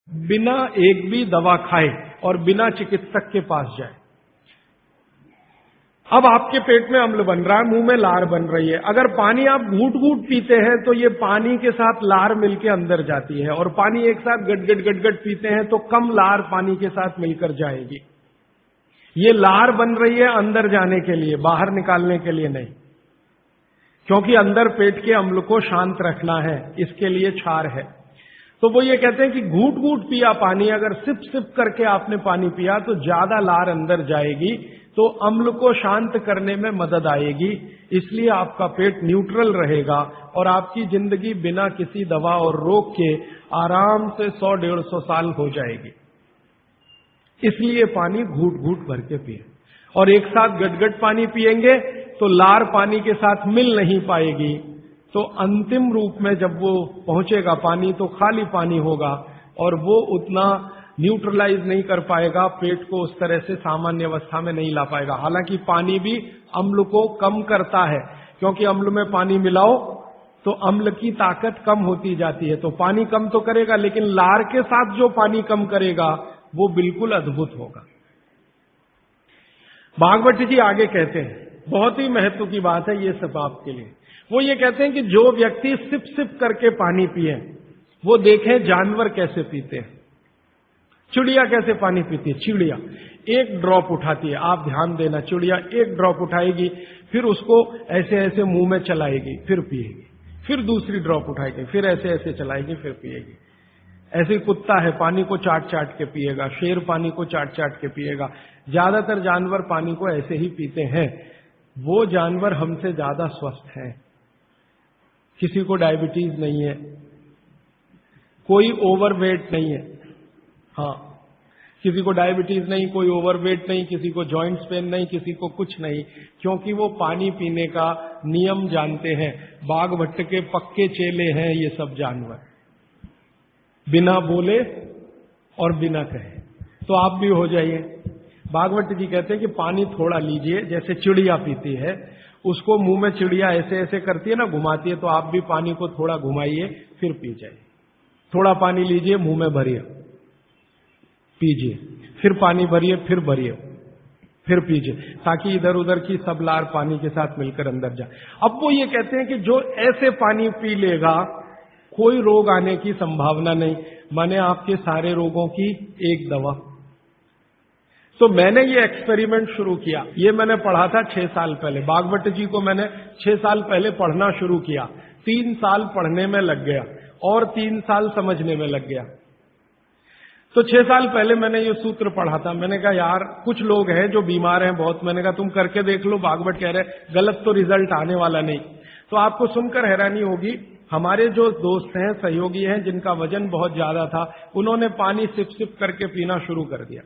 बिना एक भी दवा खाए और बिना चिकित्सक के पास जाए। अब आपके पेट में अम्ल बन रहा है, मुंह में लार बन रही है। अगर पानी आप घूट घूट पीते हैं तो ये पानी के साथ लार मिलके अंदर जाती है, और पानी एक साथ गट पीते हैं तो कम लार पानी के साथ मिलकर जाएगी। ये लार बन रही है अंदर जाने के लिए, बाहर निकालने के लिए नहीं, क्योंकि अंदर पेट के अम्ल को शांत रखना है, इसके लिए क्षार है। तो वो ये कहते हैं कि घूट घूट पिया पानी, अगर सिप सिप करके आपने पानी पिया तो ज्यादा लार अंदर जाएगी, तो अम्ल को शांत करने में मदद आएगी। इसलिए आपका पेट न्यूट्रल रहेगा और आपकी जिंदगी बिना किसी दवा और रोग के आराम से 100-150 साल हो जाएगी। इसलिए पानी घूट घूट भर के पिए, और एक साथ गटगट पानी पिएंगे तो लार पानी के साथ मिल नहीं पाएगी, तो अंतिम रूप में जब वो पहुंचेगा पानी तो खाली पानी होगा, और वो उतना न्यूट्रलाइज नहीं कर पाएगा, पेट को उस तरह से सामान्य अवस्था में नहीं ला पाएगा। हालांकि पानी भी अम्ल को कम करता है, क्योंकि अम्ल में पानी मिलाओ तो अम्ल की ताकत कम होती जाती है, तो पानी कम तो करेगा, लेकिन लार के साथ जो पानी कम करेगा वो बिल्कुल अद्भुत होगा। भागवत जी आगे कहते हैं, बहुत ही महत्व की बात है ये सब आपके लिए। वो ये कहते हैं कि जो व्यक्ति सिप सिप करके पानी पिए, वो देखें जानवर कैसे पीते हैं। चिड़िया कैसे पानी पीती है? चिड़िया एक ड्रॉप उठाती है, आप ध्यान देना, चिड़िया एक ड्रॉप उठाएगी, फिर उसको ऐसे ऐसे मुंह में चलाएगी, फिर पिएगी, फिर दूसरी ड्रॉप उठाएगी, फिर ऐसे ऐसे चलाएगी, फिर पिएगी। ऐसे कुत्ता है, पानी को चाट चाट के पिएगा, शेर पानी को चाट चाट के पिएगा। ज्यादातर जानवर पानी को ऐसे ही पीते हैं। वो जानवर हमसे ज्यादा स्वस्थ हैं, किसी को डायबिटीज नहीं है, कोई ओवरवेट नहीं है। हाँ, किसी को डायबिटीज नहीं, कोई ओवरवेट नहीं, किसी को जॉइंट्स पेन नहीं, किसी को कुछ नहीं, क्योंकि वो पानी पीने का नियम जानते हैं। बाघ भट्ट के पक्के चेले हैं ये सब जानवर, बिना बोले और बिना कहे। तो आप भी हो जाइए। भागवत जी कहते हैं कि पानी थोड़ा लीजिए, जैसे चिड़िया पीती है, उसको मुंह में चिड़िया ऐसे ऐसे करती है ना, घुमाती है, तो आप भी पानी को थोड़ा घुमाइए, फिर पी जाइए। थोड़ा पानी लीजिए, मुंह में भरिए, पीजिए, फिर पानी भरिए, फिर भरिए, फिर पीजिए, ताकि इधर उधर की सब लार पानी के साथ मिलकर अंदर जाए। अब वो ये कहते हैं कि जो ऐसे पानी पी लेगा कोई रोग आने की संभावना नहीं, माने आपके सारे रोगों की एक दवा। तो मैंने ये एक्सपेरिमेंट शुरू किया, ये मैंने पढ़ा था 6 साल पहले। भागवत जी को मैंने 6 साल पहले पढ़ना शुरू किया, 3 साल पढ़ने में लग गया और 3 साल समझने में लग गया। तो 6 साल पहले मैंने ये सूत्र पढ़ा था। मैंने कहा यार कुछ लोग हैं जो बीमार हैं बहुत, मैंने कहा तुम करके देख लो, भागवत कह रहे गलत तो रिजल्ट आने वाला नहीं। तो आपको सुनकर हैरानी होगी, हमारे जो दोस्त हैं, सहयोगी हैं, जिनका वजन बहुत ज्यादा था, उन्होंने पानी सिप सिप करके पीना शुरू कर दिया,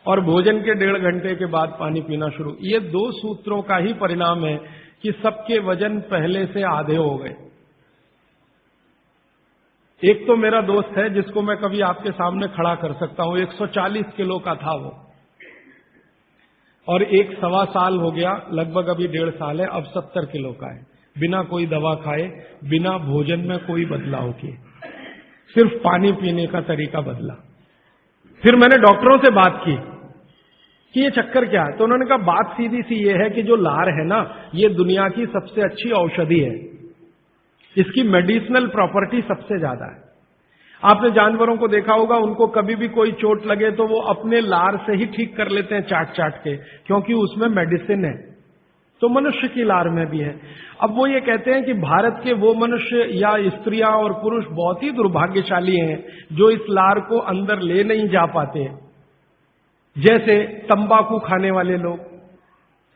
और भोजन के 1.5 घंटे के बाद पानी पीना शुरू। ये 2 सूत्रों का ही परिणाम है कि सबके वजन पहले से आधे हो गए। एक तो मेरा दोस्त है जिसको मैं कभी आपके सामने खड़ा कर सकता हूं, 140 किलो का था वो, और 1.25 साल हो गया, लगभग अभी 1.5 साल है, अब 70 किलो का है, बिना कोई दवा खाए, बिना भोजन में कोई बदलाव किए, सिर्फ पानी पीने का तरीका बदला। फिर मैंने डॉक्टरों से बात की कि ये चक्कर क्या है, तो उन्होंने कहा बात सीधी सी ये है कि जो लार है ना, ये दुनिया की सबसे अच्छी औषधि है, इसकी मेडिसिनल प्रॉपर्टी सबसे ज्यादा है। आपने जानवरों को देखा होगा, उनको कभी भी कोई चोट लगे तो वो अपने लार से ही ठीक कर लेते हैं, चाट चाट के, क्योंकि उसमें मेडिसिन है। तो मनुष्य की लार में भी है। अब वो ये कहते हैं कि भारत के वो मनुष्य या स्त्रियां और पुरुष बहुत ही दुर्भाग्यशाली हैं जो इस लार को अंदर ले नहीं जा पाते। जैसे तंबाकू खाने वाले लोग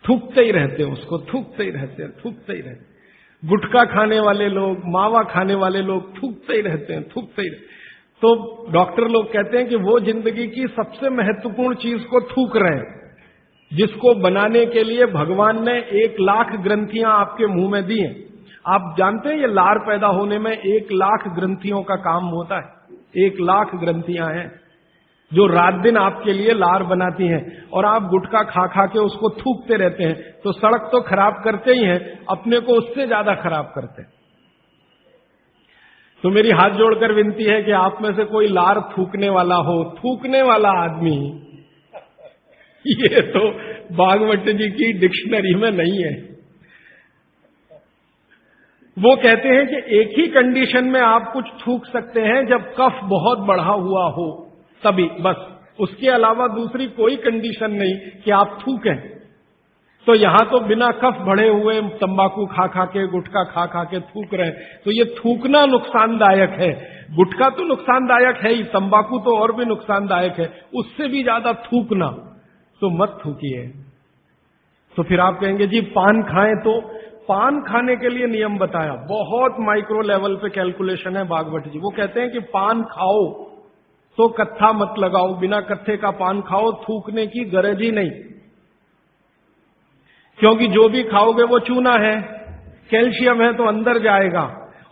थूकते ही रहते हैं, उसको थूकते ही रहते हैं, थूकते ही रहते हैं। गुटखा खाने वाले लोग, मावा खाने वाले लोग थूकते ही रहते हैं, थूकते ही रहते हैं। तो डॉक्टर लोग कहते हैं कि वो जिंदगी की सबसे महत्वपूर्ण चीज को थूक रहे हैं, जिसको बनाने के लिए भगवान ने 1 लाख ग्रंथियां आपके मुंह में दी हैं। आप जानते हैं ये लार पैदा होने में 1 लाख ग्रंथियों का काम होता है। 1 लाख ग्रंथियां हैं जो रात दिन आपके लिए लार बनाती हैं, और आप गुटखा खा खा के उसको थूकते रहते हैं, तो सड़क तो खराब करते ही हैं, अपने को उससे ज्यादा खराब करते हैं। तो मेरी हाथ जोड़कर विनती है कि आप में से कोई लार थूकने वाला हो, थूकने वाला आदमी, ये तो भागवत जी की डिक्शनरी में नहीं है। वो कहते हैं कि एक ही कंडीशन में आप कुछ थूक सकते हैं, जब कफ बहुत बढ़ा हुआ हो तभी, बस उसके अलावा दूसरी कोई कंडीशन नहीं कि आप थूकें। तो यहां तो बिना कफ बढ़े हुए तंबाकू खा खा के, गुटखा खा खा के थूक रहे, तो ये थूकना नुकसानदायक है। गुटखा तो नुकसानदायक है ही, तंबाकू तो और भी नुकसानदायक है, उससे भी ज्यादा थूकना, तो मत थूकिए। तो फिर आप कहेंगे जी पान खाएं, तो पान खाने के लिए नियम बताया, बहुत माइक्रो लेवल पे कैलकुलेशन है भागवत जी। वो कहते हैं कि पान खाओ तो कत्था मत लगाओ, बिना कत्थे का पान खाओ, थूकने की गरज ही नहीं, क्योंकि जो भी खाओगे वो चूना है, कैल्शियम है, तो अंदर जाएगा,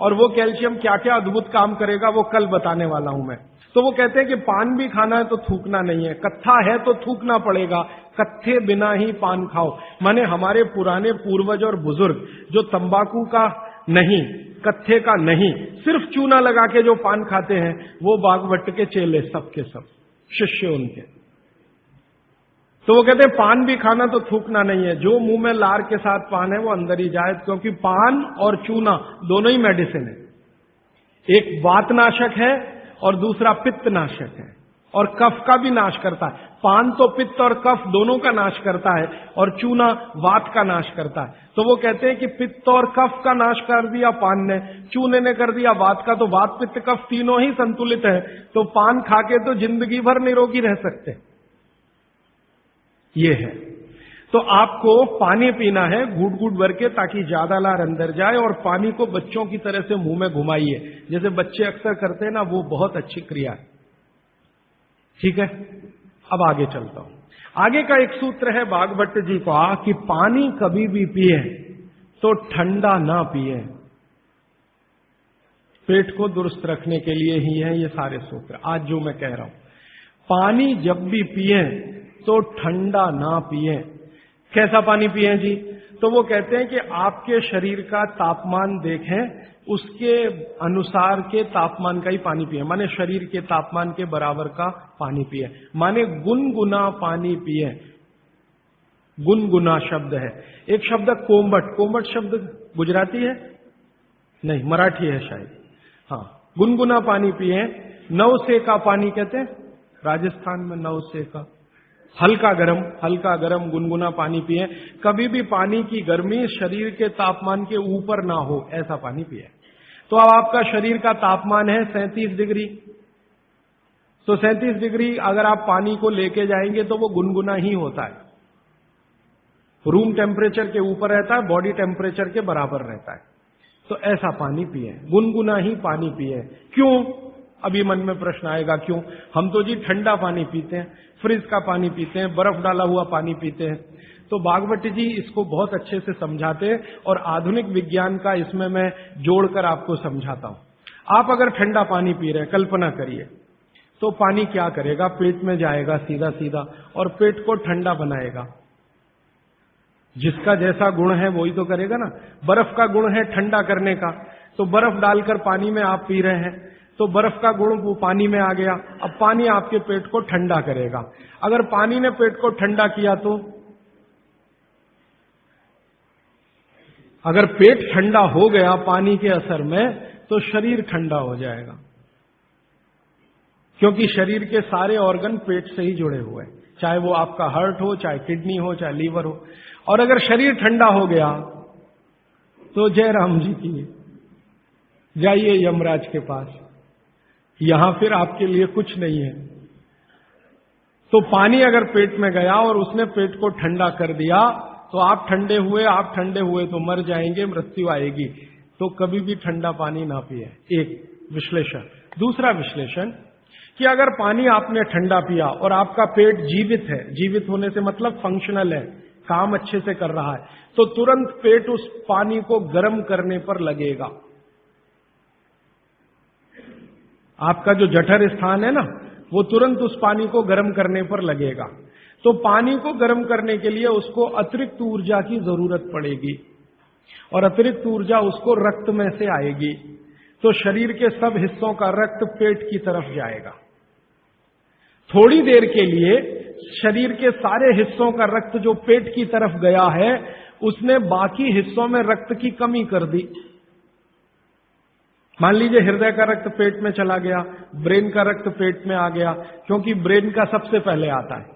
और वो कैल्शियम क्या क्या अद्भुत काम करेगा वो कल बताने वाला हूं मैं। तो वो कहते हैं कि पान भी खाना है तो थूकना नहीं है, कत्था है तो थूकना पड़ेगा, कत्थे बिना ही पान खाओ। माने हमारे पुराने पूर्वज और बुजुर्ग जो तंबाकू का नहीं, कत्थे का नहीं, सिर्फ चूना लगा के जो पान खाते हैं, वो भागवत के चेले सब के सब शिष्य उनके। तो वो कहते हैं पान भी खाना तो थूकना नहीं है, जो मुंह में लार के साथ पान है वो अंदर ही जाए, क्योंकि पान और चूना दोनों ही मेडिसिन है, एक वातनाशक है और दूसरा पित्तनाशक है, और कफ का भी नाश करता है। पान तो पित्त और कफ दोनों का नाश करता है, और चूना वात का नाश करता है। तो वो कहते हैं कि पित्त और कफ का नाश कर दिया पान ने, चूने ने कर दिया वात का, तो वात पित्त कफ तीनों ही संतुलित है, तो पान खाके तो जिंदगी भर निरोगी रह सकते। ये है। तो आपको पानी पीना है घूट घूट भर के, ताकि ज्यादा लार अंदर जाए, और पानी को बच्चों की तरह से मुंह में घुमाइए, जैसे बच्चे अक्सर करते हैं ना, वो बहुत अच्छी क्रिया है। ठीक है, अब आगे चलता हूं। आगे का एक सूत्र है भागवत जी का कि पानी कभी भी पिए तो ठंडा ना पिए। पेट को दुरुस्त रखने के लिए ही है ये सारे सूत्र आज जो मैं कह रहा हूं। पानी जब भी पिए तो ठंडा ना पिए। कैसा पानी पिए जी? तो वो कहते हैं कि आपके शरीर का तापमान देखें, उसके अनुसार के तापमान का ही पानी पिए, माने शरीर के तापमान के बराबर का पानी पिए, माने गुनगुना पानी पिए। गुनगुना शब्द है। एक शब्द कोमट, कोमट शब्द गुजराती है नहीं, मराठी है शायद। हाँ, गुनगुना पानी पिए। नवसे का पानी कहते हैं राजस्थान में, नवसे का हल्का गरम गुनगुना पानी पिए। कभी भी पानी की गर्मी शरीर के तापमान के ऊपर ना हो, ऐसा पानी पिए। तो अब आपका शरीर का तापमान है 37 डिग्री, तो 37 डिग्री अगर आप पानी को लेके जाएंगे तो वो गुनगुना ही होता है। रूम टेम्परेचर के ऊपर रहता है, बॉडी टेम्परेचर के बराबर रहता है। तो ऐसा पानी पिए, गुनगुना ही पानी पिए। क्यों? अभी मन में प्रश्न आएगा क्यों? हम तो जी ठंडा पानी पीते हैं, फ्रिज का पानी पीते हैं, बर्फ डाला हुआ पानी पीते हैं। तो भागवत जी इसको बहुत अच्छे से समझाते हैं, और आधुनिक विज्ञान का इसमें मैं जोड़कर आपको समझाता हूं। आप अगर ठंडा पानी पी रहे हैं, कल्पना करिए, तो पानी क्या करेगा? पेट में जाएगा सीधा सीधा, और पेट को ठंडा बनाएगा। जिसका जैसा गुण है वही तो करेगा ना। बर्फ का गुण है ठंडा करने का, तो बर्फ डालकर पानी में आप पी रहे हैं, तो बर्फ का गुण वो पानी में आ गया। अब पानी आपके पेट को ठंडा करेगा। अगर पानी ने पेट को ठंडा किया, तो अगर पेट ठंडा हो गया पानी के असर में, तो शरीर ठंडा हो जाएगा, क्योंकि शरीर के सारे ऑर्गन पेट से ही जुड़े हुए हैं, चाहे वो आपका हार्ट हो, चाहे किडनी हो, चाहे लीवर हो। और अगर शरीर ठंडा हो गया तो जय राम जी की, जाइए यमराज के पास, यहां फिर आपके लिए कुछ नहीं है। तो पानी अगर पेट में गया और उसने पेट को ठंडा कर दिया, तो आप ठंडे हुए तो मर जाएंगे, मृत्यु आएगी। तो कभी भी ठंडा पानी ना पिए। एक विश्लेषण। दूसरा विश्लेषण कि अगर पानी आपने ठंडा पिया और आपका पेट जीवित है, जीवित होने से मतलब फंक्शनल है, काम अच्छे से कर रहा है, तो तुरंत पेट उस पानी को गर्म करने पर लगेगा। आपका जो जठर स्थान है ना, वो तुरंत उस पानी को गर्म करने पर लगेगा। तो पानी को गर्म करने के लिए उसको अतिरिक्त ऊर्जा की जरूरत पड़ेगी, और अतिरिक्त ऊर्जा उसको रक्त में से आएगी। तो शरीर के सब हिस्सों का रक्त पेट की तरफ जाएगा। थोड़ी देर के लिए शरीर के सारे हिस्सों का रक्त जो पेट की तरफ गया है, उसने बाकी हिस्सों में रक्त की कमी कर दी। मान लीजिए हृदय का रक्त पेट में चला गया, ब्रेन का रक्त पेट में आ गया, क्योंकि ब्रेन का सबसे पहले आता है,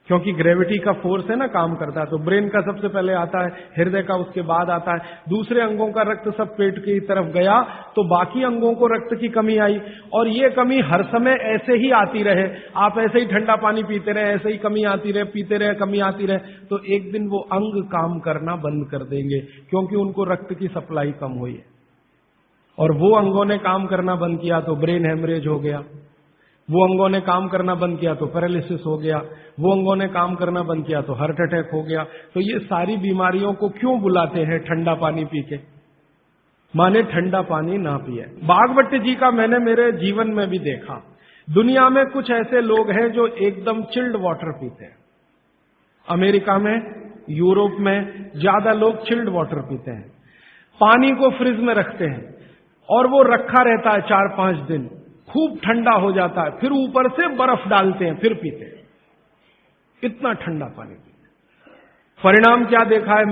क्योंकि ग्रेविटी का फोर्स है ना, काम करता है, तो ब्रेन का सबसे पहले आता है, हृदय का उसके बाद आता है। दूसरे अंगों का रक्त सब पेट की तरफ गया, तो बाकी अंगों को रक्त की कमी आई। और ये कमी हर समय ऐसे ही आती रहे, आप ऐसे ही ठंडा पानी पीते रहे, ऐसे ही कमी आती रहे, पीते रहे, कमी आती रहे, तो एक दिन वो अंग काम करना बंद कर देंगे, क्योंकि उनको रक्त की सप्लाई कम हुई है। और वो अंगों ने काम करना बंद किया तो ब्रेन हेमरेज हो गया, वो अंगों ने काम करना बंद किया तो पैरालिसिस हो गया, वो अंगों ने काम करना बंद किया तो हार्ट अटैक हो गया। तो ये सारी बीमारियों को क्यों बुलाते हैं ठंडा पानी पी के? माने ठंडा पानी ना पिए। बागवती जी का मैंने मेरे जीवन में भी देखा। दुनिया में कुछ ऐसे लोग हैं जो एकदम चिल्ड वाटर पीते हैं। अमेरिका में, यूरोप में ज्यादा लोग चिल्ड वाटर पीते हैं। पानी को फ्रिज में रखते हैं और वो रखा रहता है 4-5 दिन, खूब ठंडा हो जाता है, फिर ऊपर से बर्फ डालते हैं, फिर पीते हैं। इतना ठंडा पानी पीते हैं। परिणाम क्या देखा है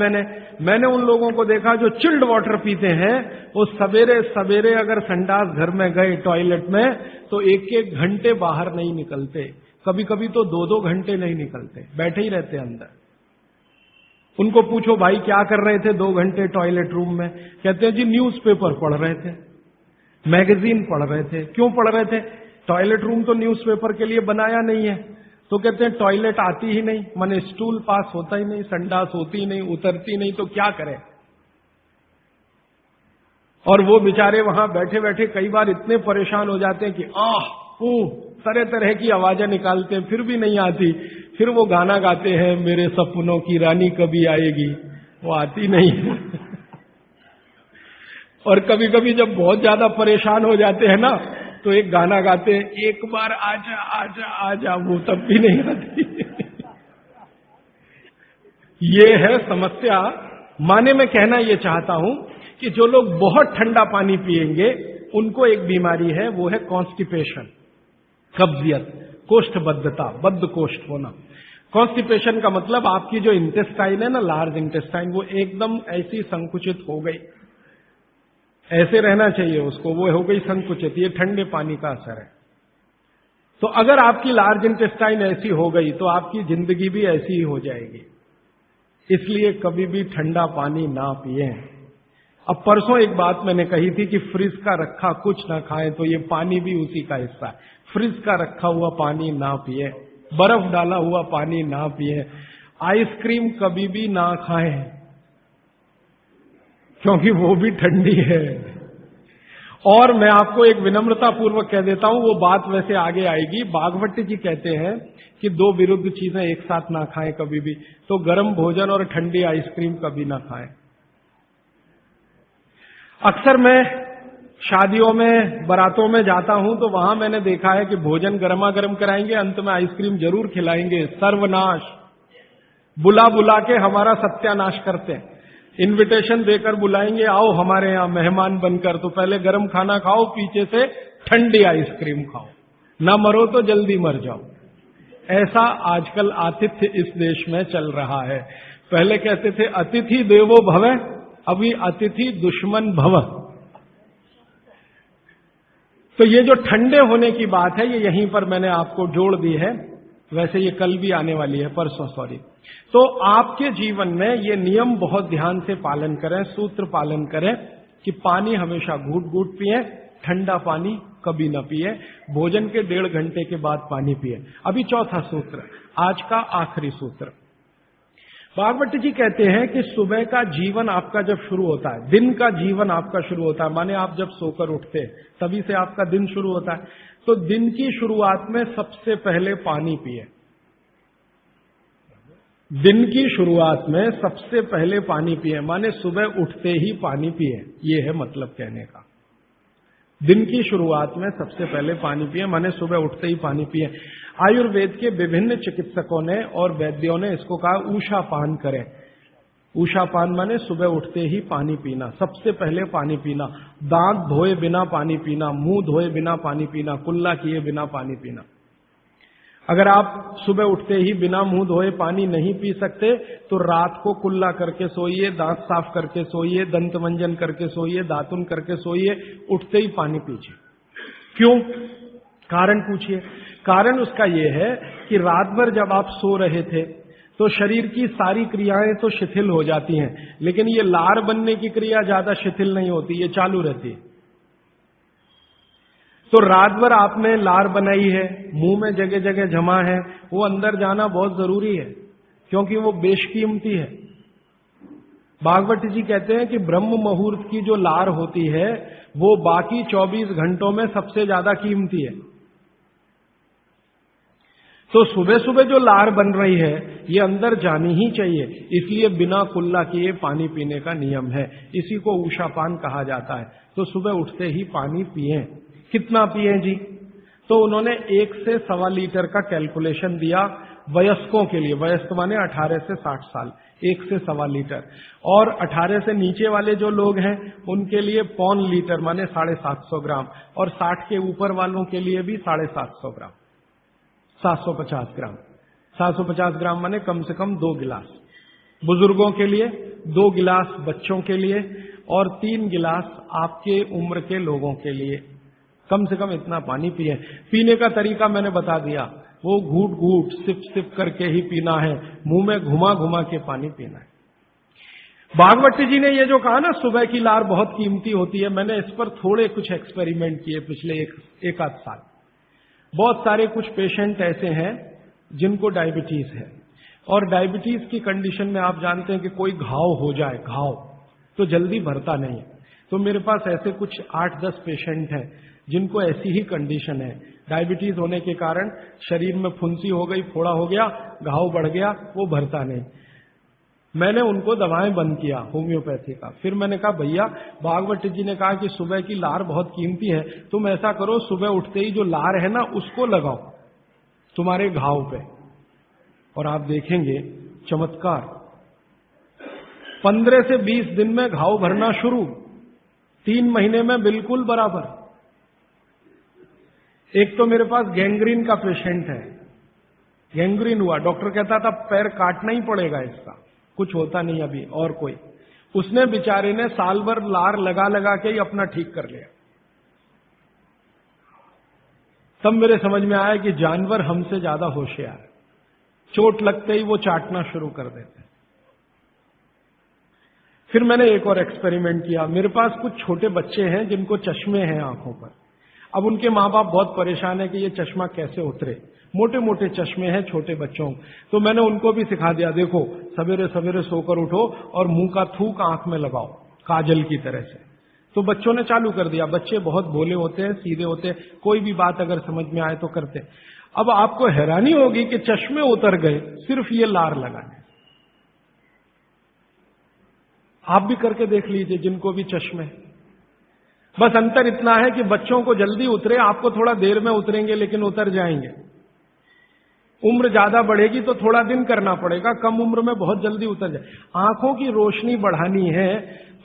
मैंने उन लोगों को देखा जो चिल्ड वाटर पीते हैं, वो सवेरे सवेरे अगर संडास घर में गए टॉयलेट में, तो 1-1 घंटे बाहर नहीं निकलते, कभी कभी तो 2-2 घंटे नहीं निकलते, बैठे ही रहते अंदर। उनको पूछो भाई क्या कर रहे थे 2 घंटे टॉयलेट रूम में? कहते हैं जी न्यूज़पेपर पढ़ रहे थे, मैगजीन पढ़ रहे थे। क्यों पढ़ रहे थे? टॉयलेट रूम तो न्यूज़पेपर के लिए बनाया नहीं है। तो कहते हैं टॉयलेट आती ही नहीं, माने स्टूल पास होता ही नहीं, संडास होती ही नहीं, उतरती नहीं, तो क्या करें। और वो बेचारे वहां बैठे बैठे कई बार इतने परेशान हो जाते हैं कि तरह तरह की आवाजें निकालते हैं, फिर भी नहीं आती। फिर वो गाना गाते हैं, मेरे सपनों की रानी कभी आएगी, वो आती नहीं है। और कभी कभी जब बहुत ज्यादा परेशान हो जाते हैं ना, तो एक गाना गाते हैं, एक बार आजा आजा आजा, वो तब भी नहीं आती। ये है समस्या। माने मैं कहना ये चाहता हूं कि जो लोग बहुत ठंडा पानी पिएंगे, उनको एक बीमारी है, वो है कॉन्स्टिपेशन, कब्जियत, कोष्ठबद्धता, बद्ध कोष्ठ होना। कॉन्स्टिपेशन का मतलब आपकी जो इंटेस्टाइन है ना, लार्ज इंटेस्टाइन, वो एकदम ऐसी संकुचित हो गई, ऐसे रहना चाहिए उसको, वो हो गई संकुचित। ये ठंडे पानी का असर है। तो अगर आपकी लार्ज इंटेस्टाइन ऐसी हो गई, तो आपकी जिंदगी भी ऐसी ही हो जाएगी। इसलिए कभी भी ठंडा पानी ना पिए। अब परसों एक बात मैंने कही थी कि फ्रिज का रखा कुछ ना खाएं, तो ये पानी भी उसी का हिस्सा है। फ्रिज का रखा हुआ पानी ना पिए, बर्फ डाला हुआ पानी ना पिए, आइसक्रीम कभी भी ना खाएं, क्योंकि वो भी ठंडी है। और मैं आपको एक विनम्रता पूर्वक कह देता हूं, वो बात वैसे आगे आएगी। बागवती जी कहते हैं कि 2 विरुद्ध चीजें एक साथ ना खाएं कभी भी, तो गर्म भोजन और ठंडी आइसक्रीम कभी ना खाएं। अक्सर मैं शादियों में, बारातों में जाता हूं, तो वहां मैंने देखा है कि भोजन गर्मा गर्म कराएंगे, अंत में आइसक्रीम जरूर खिलाएंगे। सर्वनाश, बुला बुला के हमारा सत्यानाश करते हैं। इनविटेशन देकर बुलाएंगे, आओ हमारे यहां मेहमान बनकर, तो पहले गर्म खाना खाओ, पीछे से ठंडी आइसक्रीम खाओ, ना मरो तो जल्दी मर जाओ। ऐसा आजकल आतिथ्य इस देश में चल रहा है। पहले कहते थे अतिथि देवो भव, अभी अतिथि दुश्मन भव। तो ये जो ठंडे होने की बात है, ये यहीं पर मैंने आपको जोड़ दी है। वैसे ये कल भी आने वाली है, परसों सॉरी। तो आपके जीवन में ये नियम बहुत ध्यान से पालन करें, सूत्र पालन करें कि पानी हमेशा घूट घूट पिए, ठंडा पानी कभी न पिए, भोजन के 1.5 घंटे के बाद पानी पिए। अभी चौथा सूत्र, आज का आखिरी सूत्र। भागवत जी कहते हैं कि सुबह का जीवन आपका जब शुरू होता है, दिन का जीवन आपका शुरू होता है, माने आप जब सोकर उठते हैं तभी से आपका दिन शुरू होता है, तो दिन की शुरुआत में सबसे पहले पानी पिए। दिन की शुरुआत में सबसे पहले पानी पिए, माने सुबह उठते ही पानी पिए, ये है मतलब कहने का। दिन की शुरुआत में सबसे पहले पानी पिए, माने सुबह उठते ही पानी पिए। आयुर्वेद के विभिन्न चिकित्सकों ने और वैद्यों ने इसको कहा ऊषा पान करें। उषापान माने सुबह उठते ही पानी पीना, सबसे पहले पानी पीना, दांत धोए बिना पानी पीना, मुंह धोए बिना पानी पीना, कुल्ला किए बिना पानी पीना। अगर आप सुबह उठते ही बिना मुंह धोए पानी नहीं पी सकते तो रात को कुल्ला करके सोइए, दांत साफ करके सोइए, दंत मंजन करके सोइए, दातुन करके सोइए, उठते ही पानी पीजिए। क्यों? कारण पूछिए। कारण उसका यह है कि रात भर जब आप सो रहे थे तो शरीर की सारी क्रियाएं तो शिथिल हो जाती हैं, लेकिन ये लार बनने की क्रिया ज्यादा शिथिल नहीं होती, ये चालू रहती है। तो रात भर आपने लार बनाई है, मुंह में जगह जगह जमा है, वो अंदर जाना बहुत जरूरी है, क्योंकि वो बेशकीमती है। भागवत जी कहते हैं कि ब्रह्म मुहूर्त की जो लार होती है वो बाकी 24 घंटों में सबसे ज्यादा कीमती है। तो सुबह सुबह जो लार बन रही है ये अंदर जानी ही चाहिए, इसलिए बिना कुल्ला किए पानी पीने का नियम है। इसी को उषापान कहा जाता है। तो सुबह उठते ही पानी पिएं। कितना पिएं जी? तो उन्होंने 1 से 1.25 लीटर का कैलकुलेशन दिया वयस्कों के लिए। वयस्क माने 18 से 60 साल, 1 से 1.25 लीटर। और 18 से नीचे वाले जो लोग हैं उनके लिए 0.25 लीटर माने 750 ग्राम, और 60 के ऊपर वालों के लिए भी 750 ग्राम, 750 ग्राम। 750 ग्राम माने कम से कम 2 गिलास बुजुर्गों के लिए, 2 गिलास बच्चों के लिए, और 3 गिलास आपके उम्र के लोगों के लिए। कम से कम इतना पानी पिए। पीने का तरीका मैंने बता दिया, वो घूट घूट सिप सिप करके ही पीना है, मुंह में घुमा घुमा के पानी पीना है। भागवत जी ने ये जो कहा ना सुबह की लार बहुत कीमती होती है, मैंने इस पर थोड़े कुछ एक्सपेरिमेंट किए पिछले एक आध साल। बहुत सारे कुछ पेशेंट ऐसे हैं जिनको डायबिटीज है, और डायबिटीज की कंडीशन में आप जानते हैं कि कोई घाव हो जाए, घाव तो जल्दी भरता नहीं। तो मेरे पास ऐसे कुछ 8-10 पेशेंट हैं जिनको ऐसी ही कंडीशन है। डायबिटीज होने के कारण शरीर में फुंसी हो गई, फोड़ा हो गया, घाव बढ़ गया, वो भरता नहीं। मैंने उनको दवाएं बंद किया होम्योपैथी का। फिर मैंने कहा भैया, भागवत जी ने कहा कि सुबह की लार बहुत कीमती है, तुम ऐसा करो सुबह उठते ही जो लार है ना उसको लगाओ तुम्हारे घाव पे, और आप देखेंगे चमत्कार। 15 से 20 दिन में घाव भरना शुरू, 3 महीने में बिल्कुल बराबर। एक तो मेरे पास गैंग्रीन का पेशेंट है, गैंग्रीन हुआ, डॉक्टर कहता था पैर काटना ही पड़ेगा इसका, कुछ होता नहीं अभी और कोई। उसने बेचारे ने साल भर लार लगा लगा के ही अपना ठीक कर लिया। तब मेरे समझ में आया कि जानवर हमसे ज्यादा होशियार, चोट लगते ही वो चाटना शुरू कर देते। फिर मैंने एक और एक्सपेरिमेंट किया। मेरे पास कुछ छोटे बच्चे हैं जिनको चश्मे हैं आंखों पर। अब उनके माँ बाप बहुत परेशान है कि ये चश्मा कैसे उतरे, मोटे मोटे चश्मे हैं छोटे बच्चों। तो मैंने उनको भी सिखा दिया, देखो सवेरे सवेरे सोकर उठो और मुंह का थूक आंख में लगाओ काजल की तरह से। तो बच्चों ने चालू कर दिया। बच्चे बहुत भोले होते हैं, सीधे होते हैं, कोई भी बात अगर समझ में आए तो करते। अब आपको हैरानी होगी कि चश्मे उतर गए सिर्फ ये लार लगाने। आप भी करके देख लीजिए जिनको भी चश्मे। बस अंतर इतना है कि बच्चों को जल्दी उतरे, आपको थोड़ा देर में उतरेंगे लेकिन उतर जाएंगे। उम्र ज्यादा बढ़ेगी तो थोड़ा दिन करना पड़ेगा, कम उम्र में बहुत जल्दी उतर जाए। आंखों की रोशनी बढ़ानी है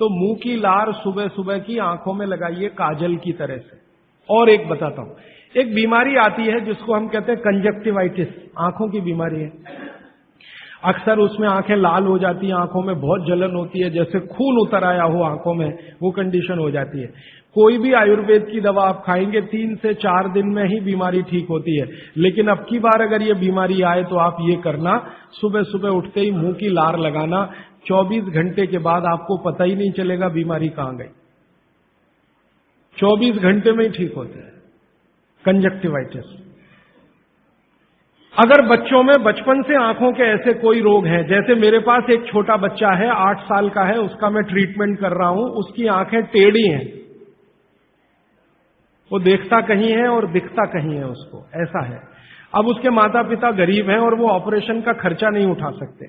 तो मुंह की लार सुबह सुबह की आंखों में लगाइए काजल की तरह से। और एक बताता हूं, एक बीमारी आती है जिसको हम कहते हैं कंजक्टिवाइटिस, आंखों की बीमारी है। अक्सर उसमें आंखें लाल हो जाती हैं, आंखों में बहुत जलन होती है, जैसे खून उतर आया हो आंखों में, वो कंडीशन हो जाती है। कोई भी आयुर्वेद की दवा आप खाएंगे 3 से 4 दिन में ही बीमारी ठीक होती है। लेकिन अब की बार अगर ये बीमारी आए तो आप ये करना, सुबह सुबह उठते ही मुंह की लार लगाना, 24 घंटे के बाद आपको पता ही नहीं चलेगा बीमारी कहां गई। 24 घंटे में ही ठीक होता है कंजक्टिवाइटिस। अगर बच्चों में बचपन से आंखों के ऐसे कोई रोग हैं, जैसे मेरे पास एक छोटा बच्चा है 8 साल का है, उसका मैं ट्रीटमेंट कर रहा हूं, उसकी आंखें टेढ़ी हैं, वो देखता कहीं है और दिखता कहीं है, उसको ऐसा है। अब उसके माता पिता गरीब हैं और वो ऑपरेशन का खर्चा नहीं उठा सकते।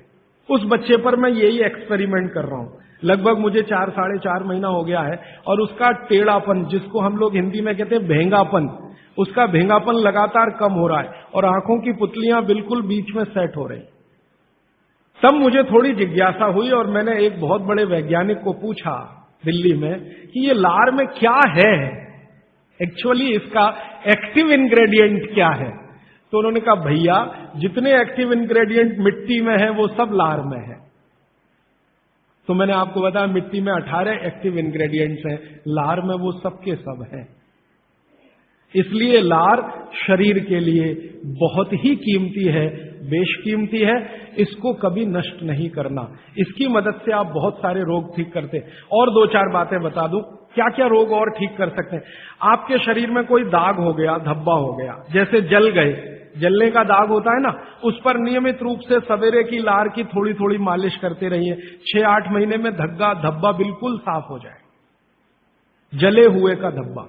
उस बच्चे पर मैं यही एक्सपेरिमेंट कर रहा हूं। लगभग मुझे 4-4.5 महीना हो गया है, और उसका टेढ़ापन, जिसको हम लोग हिंदी में कहते हैं भेंगापन, उसका भेंगापन लगातार कम हो रहा है और आंखों की पुतलियां बिल्कुल बीच में सेट हो रही। तब मुझे थोड़ी जिज्ञासा हुई और मैंने एक बहुत बड़े वैज्ञानिक को पूछा दिल्ली में कि ये लार में क्या है, एक्चुअली इसका एक्टिव इंग्रेडिएंट क्या है। तो उन्होंने कहा भैया जितने एक्टिव इंग्रेडिएंट मिट्टी में है वो सब लार में है। तो मैंने आपको बताया मिट्टी में 18 एक्टिव इंग्रेडिएंट्स हैं, लार में वो सब के सब हैं। इसलिए लार शरीर के लिए बहुत ही कीमती है, बेशकीमती है, इसको कभी नष्ट नहीं करना। इसकी मदद से आप बहुत सारे रोग ठीक करते हैं। और 2-4 बातें बता दूं क्या क्या रोग और ठीक कर सकते हैं। आपके शरीर में कोई दाग हो गया, धब्बा हो गया, जैसे जल गए, जलने का दाग होता है ना, उस पर नियमित रूप से सवेरे की लार की थोड़ी थोड़ी मालिश करते रहिए। 6-8 महीने में धब्बा बिल्कुल साफ हो जाए, जले हुए का धब्बा।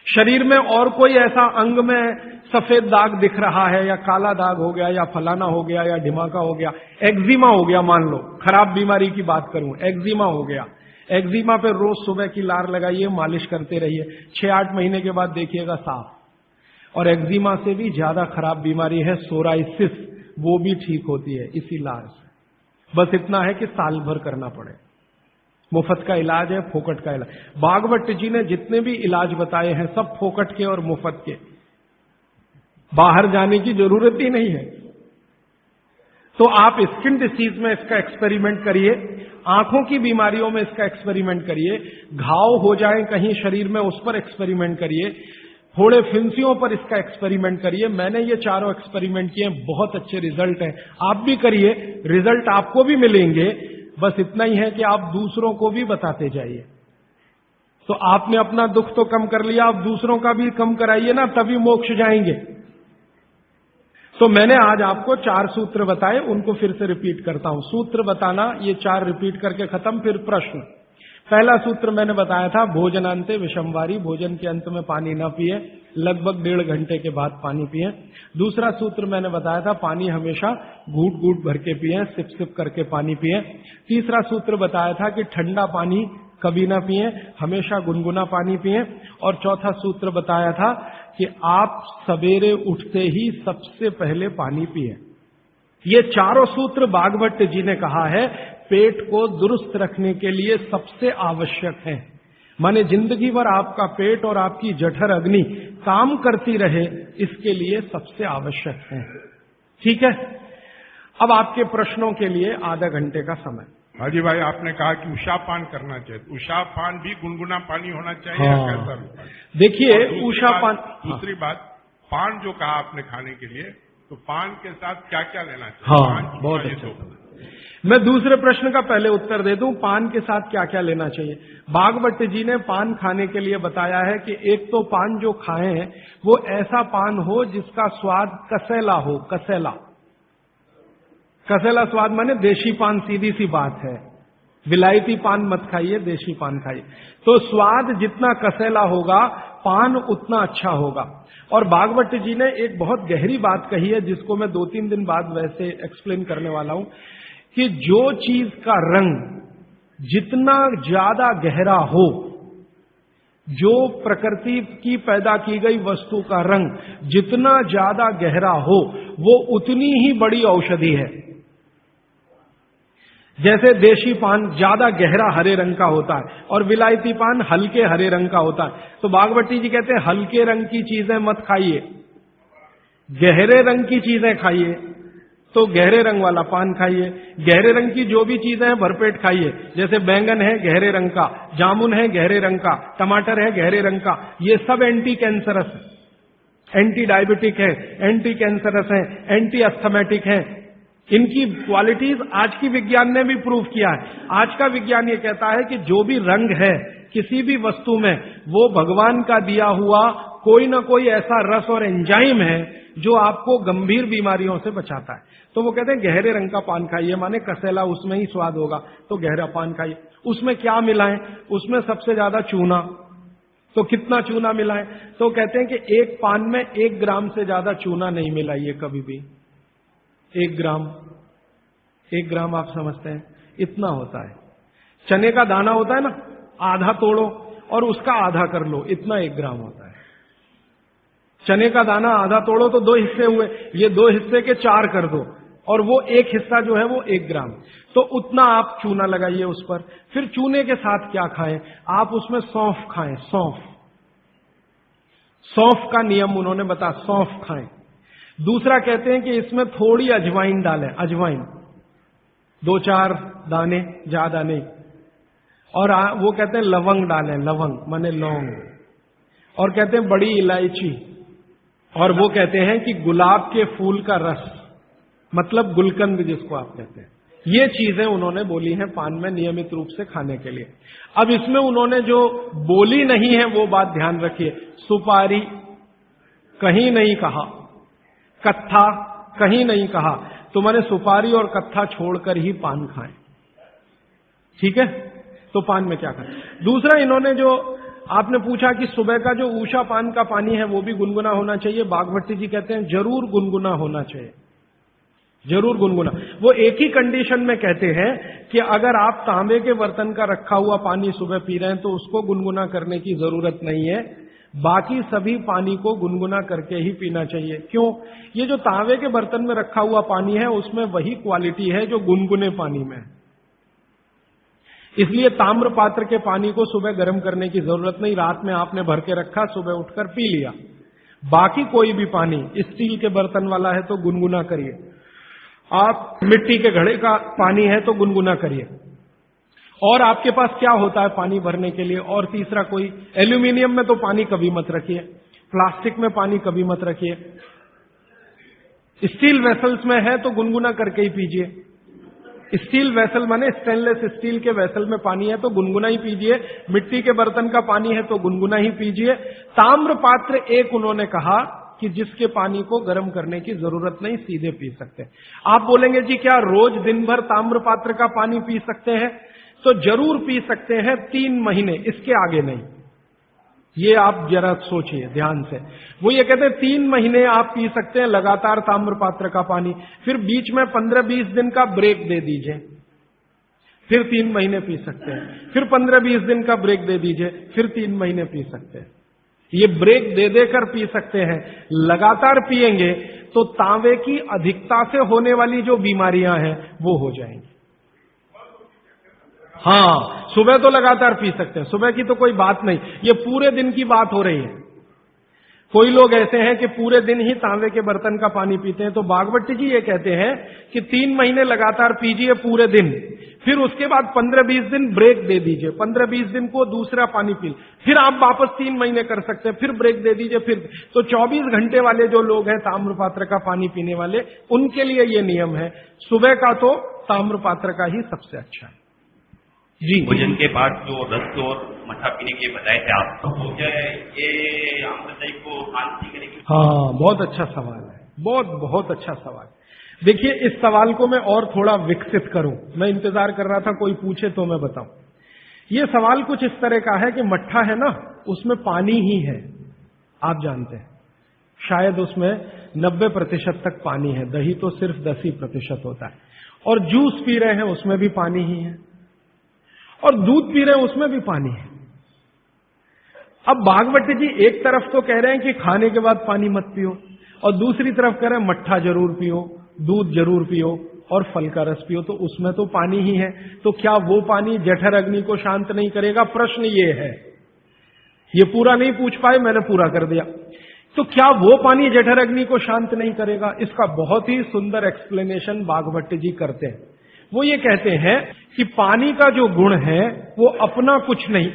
शरीर में और कोई ऐसा अंग में सफेद दाग दिख रहा है या काला दाग हो गया या फलाना हो गया या ढिमाका हो गया, एक्जिमा हो गया, मान लो खराब बीमारी की बात करूं, एक्जिमा हो गया, एक्जिमा पे रोज सुबह की लार लगाइए, मालिश करते रहिए, 6-8 महीने के बाद देखिएगा साफ। और एक्जिमा से भी ज्यादा खराब बीमारी है सोराइसिस, वो भी ठीक होती है इसी लार से। बस इतना है कि साल भर करना पड़े। मुफ्त का इलाज है, फोकट का इलाज। भागवत जी ने जितने भी इलाज बताए हैं सब फोकट के और मुफ्त के, बाहर जाने की जरूरत ही नहीं है। तो आप स्किन डिसीज में इसका एक्सपेरिमेंट करिए, आंखों की बीमारियों में इसका एक्सपेरिमेंट करिए, घाव हो जाए कहीं शरीर में उस पर एक्सपेरिमेंट करिए, फोड़े फिंसियों पर इसका एक्सपेरिमेंट करिए। मैंने ये चारों एक्सपेरिमेंट किए, बहुत अच्छे रिजल्ट हैं। आप भी करिए, रिजल्ट आपको भी मिलेंगे। बस इतना ही है कि आप दूसरों को भी बताते जाइए। तो आपने अपना दुख तो कम कर लिया, आप दूसरों का भी कम कराइए ना, तभी मोक्ष जाएंगे। तो मैंने आज आपको 4 सूत्र बताए, उनको फिर से रिपीट करता हूं। सूत्र बताना, ये 4 रिपीट करके खत्म। फिर प्रश्न। पहला सूत्र मैंने बताया था, भोजनांते विषमवारी, भोजन के अंत में पानी न पिए, लगभग 1.5 घंटे के बाद पानी पिए। दूसरा सूत्र मैंने बताया था, पानी हमेशा घूट घूट भर के पिए, सिप सिप करके पानी पिए। तीसरा सूत्र बताया था कि ठंडा पानी कभी ना पिए, हमेशा गुनगुना पानी पिए। और चौथा सूत्र बताया था कि आप सवेरे उठते ही सबसे पहले पानी पिए। ये चारों सूत्र भागवत जी ने कहा है पेट को दुरुस्त रखने के लिए सबसे आवश्यक है। माने जिंदगी भर आपका पेट और आपकी जठर अग्नि काम करती रहे, इसके लिए सबसे आवश्यक है। ठीक है, अब आपके प्रश्नों के लिए आधा घंटे का समय। हाजी भाई, आपने कहा कि उषापान करना चाहिए, उषापान भी गुनगुना पानी होना चाहिए? हाँ। कैसा? देखिए उषापान। दूसरी बात, पान जो कहा आपने खाने के लिए, तो पान के साथ क्या क्या लेना चाहिए? हाँ, बहुत अच्छा। मैं दूसरे प्रश्न का पहले उत्तर दे दूं, पान के साथ क्या क्या लेना चाहिए। भागवत जी ने पान खाने के लिए बताया है कि एक तो पान जो खाएं वो ऐसा पान हो जिसका स्वाद कसेला हो। कसेला, कसेला स्वाद माने देशी पान, सीधी सी बात है। विलायती पान मत खाइए, देशी पान खाइए। तो स्वाद जितना कसेला होगा, पान उतना अच्छा होगा। और भागवत जी ने एक बहुत गहरी बात कही है, जिसको मैं 2-3 दिन बाद वैसे एक्सप्लेन करने वाला हूं, कि जो चीज का रंग जितना ज्यादा गहरा हो, जो प्रकृति की पैदा की गई वस्तु का रंग जितना ज्यादा गहरा हो, वो उतनी ही बड़ी औषधि है। जैसे देशी पान ज्यादा गहरा हरे रंग का होता है और विलायती पान हल्के हरे रंग का होता है। तो भागवती जी कहते हैं हल्के रंग की चीजें मत खाइए, गहरे रंग की चीजें खाइए। तो गहरे रंग वाला पान खाइए, गहरे रंग की जो भी चीजें हैं भरपेट खाइए। जैसे बैंगन है गहरे रंग का, जामुन है गहरे रंग का, टमाटर है गहरे रंग का। ये सब एंटी कैंसरस है, एंटी डायबिटिक है, एंटी कैंसरस है, एंटी अस्थमेटिक है। इनकी क्वालिटीज आज की विज्ञान ने भी प्रूव किया है। आज का विज्ञान ये कहता है कि जो भी रंग है किसी भी वस्तु में, वो भगवान का दिया हुआ कोई ना कोई ऐसा रस और एंजाइम है जो आपको गंभीर बीमारियों से बचाता है। तो वो कहते हैं गहरे रंग का पान खाइए, माने कसेला उसमें ही स्वाद होगा, तो गहरा पान खाइए। उसमें क्या मिलाएं? उसमें सबसे ज्यादा चूना। तो कितना चूना मिलाएं? तो कहते हैं कि एक पान में 1 ग्राम से ज्यादा चूना नहीं मिलाइए कभी भी। 1 ग्राम आप समझते हैं इतना होता है। चने का दाना होता है ना, आधा तोड़ो और उसका आधा कर लो, इतना 1 ग्राम होता है। चने का दाना आधा तोड़ो तो 2 हिस्से हुए, ये 2 हिस्से के 4 कर दो, और वो एक हिस्सा जो है वो 1 ग्राम, तो उतना आप चूना लगाइए उस पर। फिर चूने के साथ क्या खाएं, आप उसमें सौंफ खाएं, सौंफ का नियम उन्होंने बताया, सौंफ खाएं। दूसरा कहते हैं कि इसमें थोड़ी अजवाइन डालें, अजवाइन 2-4 दाने, ज्यादा नहीं। और वो कहते हैं लवंग डालें, लवंग माने लौंग, और कहते हैं बड़ी इलायची, और वो कहते हैं कि गुलाब के फूल का रस, मतलब गुलकंद जिसको आप कहते हैं। ये चीजें उन्होंने बोली हैं पान में नियमित रूप से खाने के लिए। अब इसमें उन्होंने जो बोली नहीं है वो बात ध्यान रखिए, सुपारी कहीं नहीं कहा, कत्था कहीं नहीं कहा, तो मैंने सुपारी और कत्था छोड़कर ही पान खाएं, ठीक है। तो पान में क्या खाएं। दूसरा इन्होंने जो आपने पूछा कि सुबह का जो ऊषा पान का पानी है वो भी गुनगुना होना चाहिए, बागभट्टी जी कहते हैं जरूर गुनगुना होना चाहिए, जरूर गुनगुना। वो एक ही कंडीशन में कहते हैं कि अगर आप तांबे के बर्तन का रखा हुआ पानी सुबह पी रहे हैं तो उसको गुनगुना करने की जरूरत नहीं है, बाकी सभी पानी को गुनगुना करके ही पीना चाहिए। क्यों? ये जो तांबे के बर्तन में रखा हुआ पानी है उसमें वही क्वालिटी है जो गुनगुने पानी में है, इसलिए ताम्र पात्र के पानी को सुबह गर्म करने की जरूरत नहीं, रात में आपने भर के रखा, सुबह उठकर पी लिया। बाकी कोई भी पानी स्टील के बर्तन वाला है तो गुनगुना करिए, आप मिट्टी के घड़े का पानी है तो गुनगुना करिए। और आपके पास क्या होता है पानी भरने के लिए, और तीसरा कोई, एल्यूमिनियम में तो पानी कभी मत रखिए, प्लास्टिक में पानी कभी मत रखिए, स्टील वेसल्स में है तो गुनगुना करके ही पीजिए। स्टील वेसल माने स्टेनलेस स्टील के वेसल में पानी है तो गुनगुना ही पीजिए, मिट्टी के बर्तन का पानी है तो गुनगुना ही पीजिए। ताम्र पात्र एक उन्होंने कहा कि जिसके पानी को गर्म करने की जरूरत नहीं, सीधे पी सकते हैं। आप बोलेंगे जी क्या रोज दिन भर ताम्र पात्र का पानी पी सकते हैं? तो जरूर पी सकते हैं, 3 महीने, इसके आगे नहीं। ये आप जरा सोचिए ध्यान से। वो ये कहते हैं 3 महीने आप पी सकते हैं लगातार ताम्र पात्र का पानी, फिर बीच में 15-20 दिन का ब्रेक दे दीजिए, फिर 3 महीने पी सकते हैं, फिर 15-20 दिन का ब्रेक दे दीजिए, फिर 3 महीने पी सकते हैं। ये ब्रेक दे देकर पी सकते हैं। लगातार पिएंगे तो तांबे की अधिकता से होने वाली जो बीमारियां हैं वो हो जाएंगी। हाँ, सुबह तो लगातार पी सकते हैं, सुबह की तो कोई बात नहीं, ये पूरे दिन की बात हो रही है। कोई लोग ऐसे हैं कि पूरे दिन ही तांबे के बर्तन का पानी पीते हैं, तो बागभट्टी जी ये कहते हैं कि 3 महीने लगातार पीजिए पूरे दिन, फिर उसके बाद 15-20 दिन ब्रेक दे दीजिए, 15-20 दिन को दूसरा पानी पी, फिर आप वापस 3 महीने कर सकते हैं, फिर ब्रेक दे दीजिए, फिर तो 24 घंटे वाले जो लोग हैं ताम्र पात्र का पानी पीने वाले, उनके लिए ये नियम है। सुबह का तो ताम्र पात्र का ही सबसे अच्छा है जी। भोजन के बाद जो रस और मठा पीने के बताए थे आप, तो क्या ये आम्रशाही को शांति करेगी? हाँ, बहुत अच्छा सवाल है, बहुत अच्छा सवाल। देखिए, इस सवाल को मैं और थोड़ा विकसित करूं, मैं इंतजार कर रहा था कोई पूछे तो मैं बताऊं। ये सवाल कुछ इस तरह का है कि मट्ठा है ना, उसमें पानी ही है, आप जानते हैं, शायद उसमें 90% तक पानी है, दही तो सिर्फ 10% होता है, और जूस पी रहे हैं उसमें भी पानी ही है, और दूध पी रहे हैं उसमें भी पानी है। अब बागभट्टी जी एक तरफ तो कह रहे हैं कि खाने के बाद पानी मत पियो, और दूसरी तरफ कह रहे हैं मट्ठा जरूर पियो, दूध जरूर पियो, और फल का रस पियो, तो उसमें तो पानी ही है। तो क्या वो पानी जठर अग्नि को शांत नहीं करेगा? प्रश्न ये है। ये पूरा नहीं पूछ पाए, मैंने पूरा कर दिया। तो क्या वो पानी जठर अग्नि को शांत नहीं करेगा? इसका बहुत ही सुंदर एक्सप्लेनेशन बागभट्टी जी करते हैं। वो ये कहते हैं कि पानी का जो गुण है वो अपना कुछ नहीं,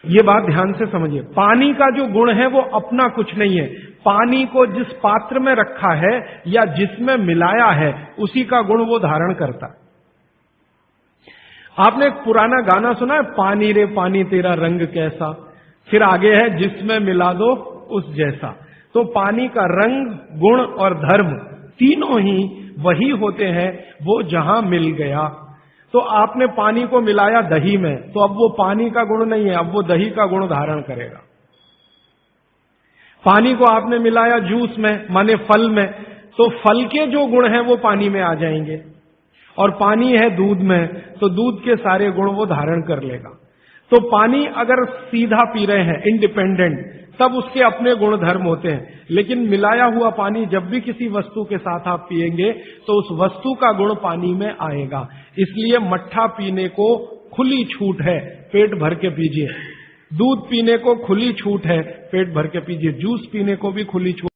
ये बात ध्यान से समझिए, पानी का जो गुण है वो अपना कुछ नहीं है, पानी को जिस पात्र में रखा है या जिसमें मिलाया है उसी का गुण वो धारण करता है। आपने एक पुराना गाना सुना है, पानी रे पानी तेरा रंग कैसा, फिर आगे है जिसमें मिला दो उस जैसा। तो पानी का रंग, गुण और धर्म तीनों ही वही होते हैं, वो जहां मिल गया। तो आपने पानी को मिलाया दही में, तो अब वो पानी का गुण नहीं है, अब वो दही का गुण धारण करेगा। पानी को आपने मिलाया जूस में, माने फल में, तो फल के जो गुण हैं वो पानी में आ जाएंगे। और पानी है दूध में, तो दूध के सारे गुण वो धारण कर लेगा। तो पानी अगर सीधा पी रहे हैं इंडिपेंडेंट, तब उसके अपने गुण धर्म होते हैं, लेकिन मिलाया हुआ पानी जब भी किसी वस्तु के साथ आप पिएंगे तो उस वस्तु का गुण पानी में आएगा। इसलिए मट्ठा पीने को खुली छूट है, पेट भर के पीजिए। दूध पीने को खुली छूट है, पेट भर के पीजिए। जूस पीने को भी खुली छूट